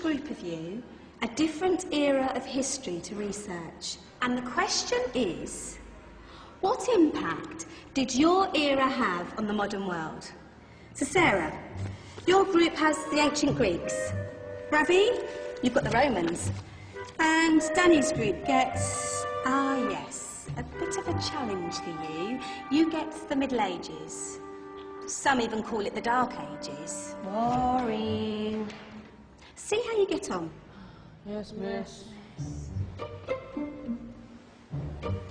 group of you a different era of history to research. And the question is, what impact did your era have on the modern world? So Sarah, your group has the ancient Greeks. Ravi, you've got the Romans. And Danny's group gets, yes, a bit of a challenge for you. You get the Middle Ages. Some even call it the Dark Ages. Boring. See how you get on. Yes, miss.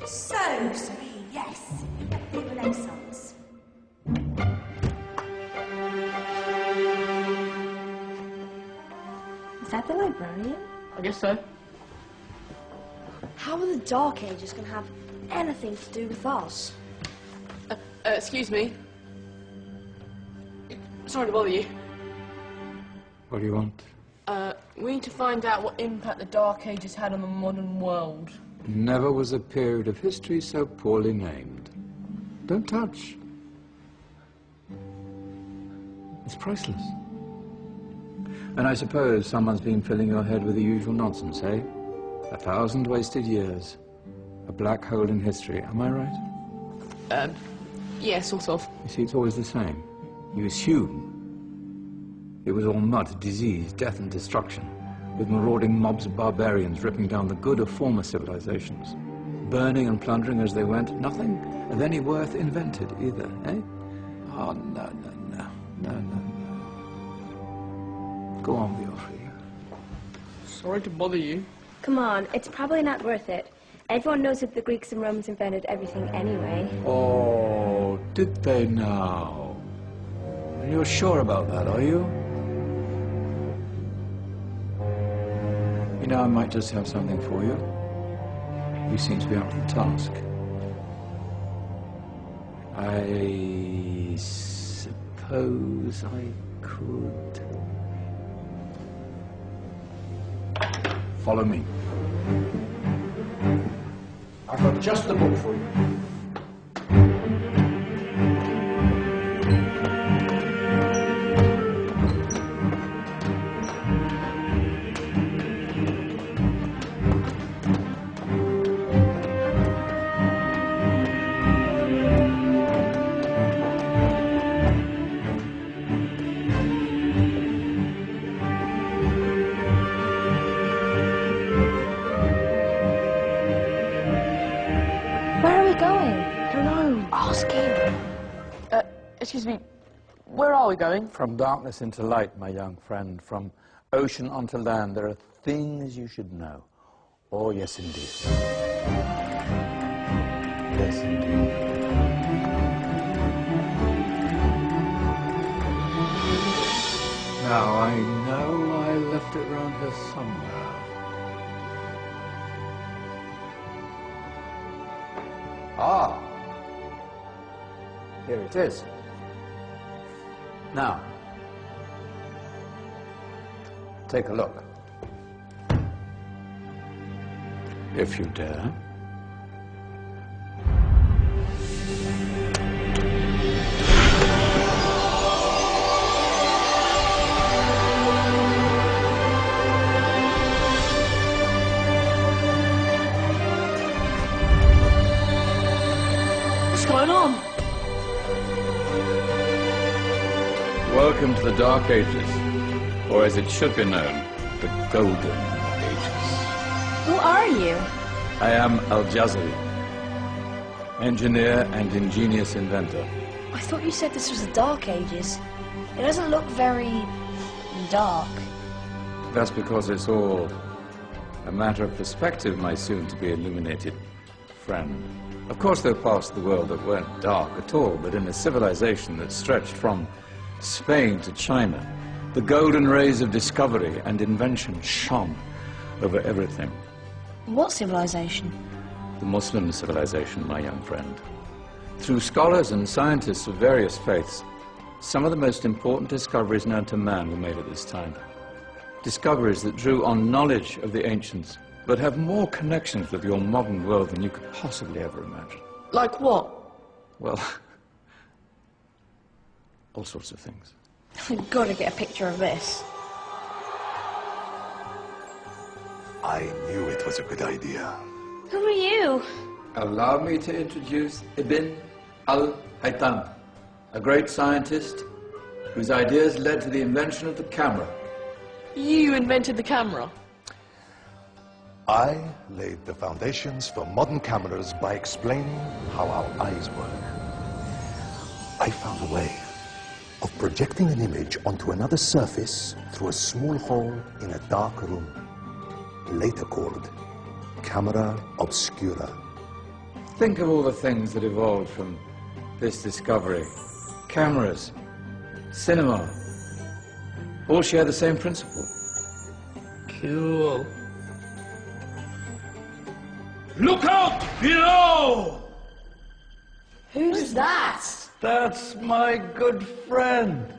So, Serene, yes, you get the Renaissance. Is that the librarian? I guess so. How are the Dark Ages going to have anything to do with us? Excuse me. Sorry to bother you. What do you want? We need to find out what impact the Dark Ages had on the modern world. Never was a period of history so poorly named. Don't touch. It's priceless. And I suppose someone's been filling your head with the usual nonsense, eh? 1,000 wasted years. A black hole in history, am I right? Yeah, sort of. You see, it's always the same. You assume it was all mud, disease, death and destruction, with marauding mobs of barbarians ripping down the good of former civilizations, burning and plundering as they went, nothing of any worth invented either, eh? Oh, no. Go on, Beofrey. Sorry to bother you. Come on, it's probably not worth it. Everyone knows that the Greeks and Romans invented everything anyway. Oh, did they now? And you're sure about that, are you? You know, I might just have something for you. You seem to be up to the task. I suppose I could... Follow me. I've got just the book for you. Excuse me, where are we going? From darkness into light, my young friend. From ocean onto land, there are things you should know. Oh, yes, indeed. Yes, indeed. Now, I know I left it around here somewhere. Ah! Here it is. Now, take a look. If you dare. What's going on? Welcome to the Dark Ages, or as it should be known, the Golden Ages. Who are you? I am Al-Jazari, engineer and ingenious inventor. I thought you said this was the Dark Ages. It doesn't look very... dark. That's because it's all a matter of perspective, my soon-to-be illuminated friend. Of course, there are parts of the world that weren't dark at all, but in a civilization that stretched from Spain to China, the golden rays of discovery and invention shone over everything. What civilization? The Muslim civilization, my young friend. Through scholars and scientists of various faiths, some of the most important discoveries known to man were made at this time. Discoveries that drew on knowledge of the ancients, but have more connections with your modern world than you could possibly ever imagine. Like what? Well, all sorts of things. We've got to get a picture of this. I knew it was a good idea. Who are you? Allow me to introduce Ibn al-Haytham, a great scientist whose ideas led to the invention of the camera. You invented the camera? I laid the foundations for modern cameras by explaining how our eyes work. I found a way of projecting an image onto another surface through a small hole in a dark room, later called camera obscura. Think of all the things that evolved from this discovery. Cameras, cinema, all share the same principle. Cool. Look out below! Who's that? That's my good friend,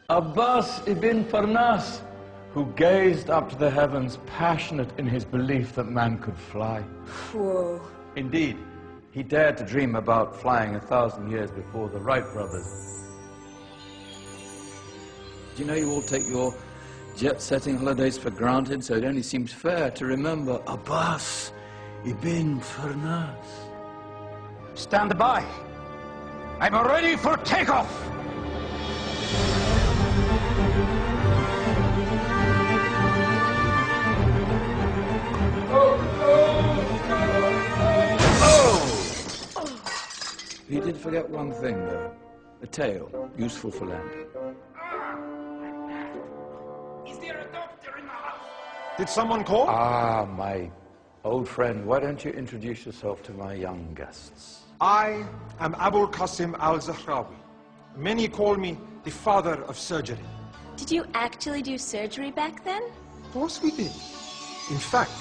Abbas ibn Farnas, who gazed up to the heavens, passionate in his belief that man could fly. Whoa. Indeed, he dared to dream about flying 1,000 years before the Wright brothers. Do you know you all take your jet-setting holidays for granted, so it only seems fair to remember Abbas ibn Farnas. stand by. I'm ready for takeoff. He did forget one thing, though. A tail, useful for landing. Is there a doctor in the house? Did someone call? Ah, my old friend, why don't you introduce yourself to my young guests? I am Abul Qasim al-Zahrawi. Many call me the father of surgery. Did you actually do surgery back then? Of course we did. In fact,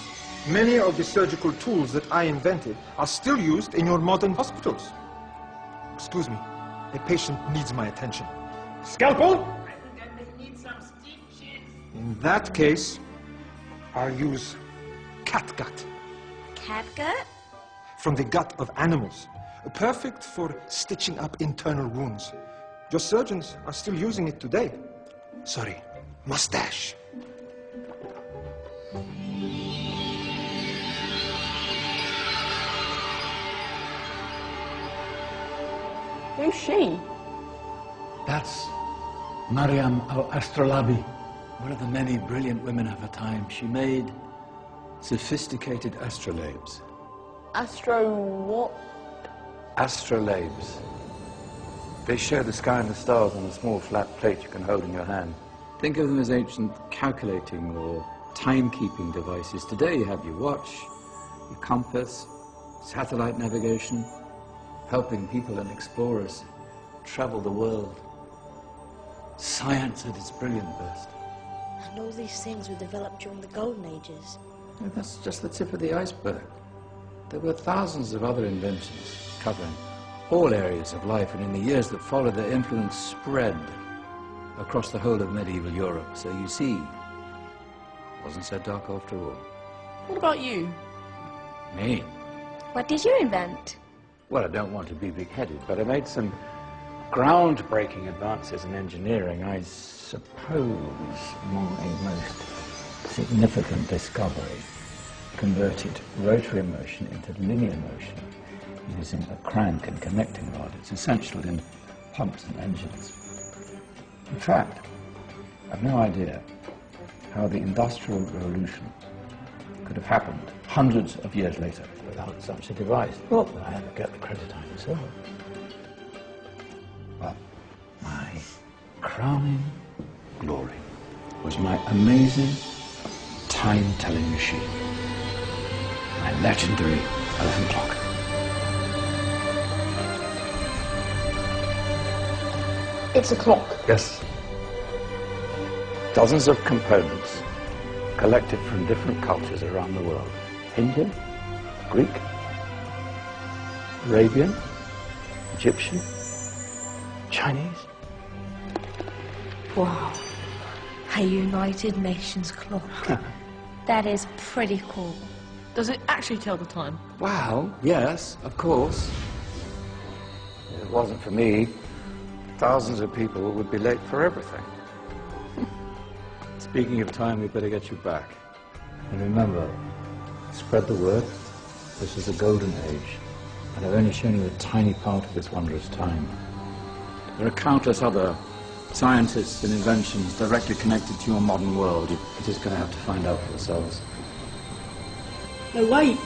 many of the surgical tools that I invented are still used in your modern hospitals. Excuse me, a patient needs my attention. Scalpel? In that case, I'll use catgut. Catgut? From the gut of animals. Perfect for stitching up internal wounds. Your surgeons are still using it today. Sorry, mustache. Who's she? That's Maryam al-Astrolabi, one of the many brilliant women of her time. She made sophisticated astrolabes. Astro what? Astrolabes. They show the sky and the stars on a small flat plate you can hold in your hand. Think of them as ancient calculating or timekeeping devices. Today you have your watch, your compass, satellite navigation, helping people and explorers travel the world. Science at its brilliant best. And all these things were developed during the Golden Ages. And that's just the tip of the iceberg. There were thousands of other inventions covering all areas of life, and in the years that followed, their influence spread across the whole of medieval Europe. So you see, it wasn't so dark after all. What about you? Me? What did you invent? Well, I don't want to be big-headed, but I made some groundbreaking advances in engineering. I suppose my most significant discovery converted rotary motion into linear motion using a crank and connecting rod. It's essential in pumps and engines. In fact, I've no idea how the Industrial Revolution could have happened hundreds of years later without such a device. Not that I ever get the credit I deserve. But my crowning glory was my amazing time-telling machine, my legendary elephant clock. It's a clock. Yes. Dozens of components collected from different cultures around the world. Indian, Greek, Arabian, Egyptian, Chinese. Wow. A United Nations clock. That is pretty cool. Does it actually tell the time? Well, yes, of course. If it wasn't for me, thousands of people would be late for everything. Speaking of time, we better get you back. And remember, Spread the word. This is a golden age, and I've only shown you a tiny part of this wondrous time. There are countless other scientists and inventions directly connected to your modern world. You're just going to have to find out for yourselves. No, wait.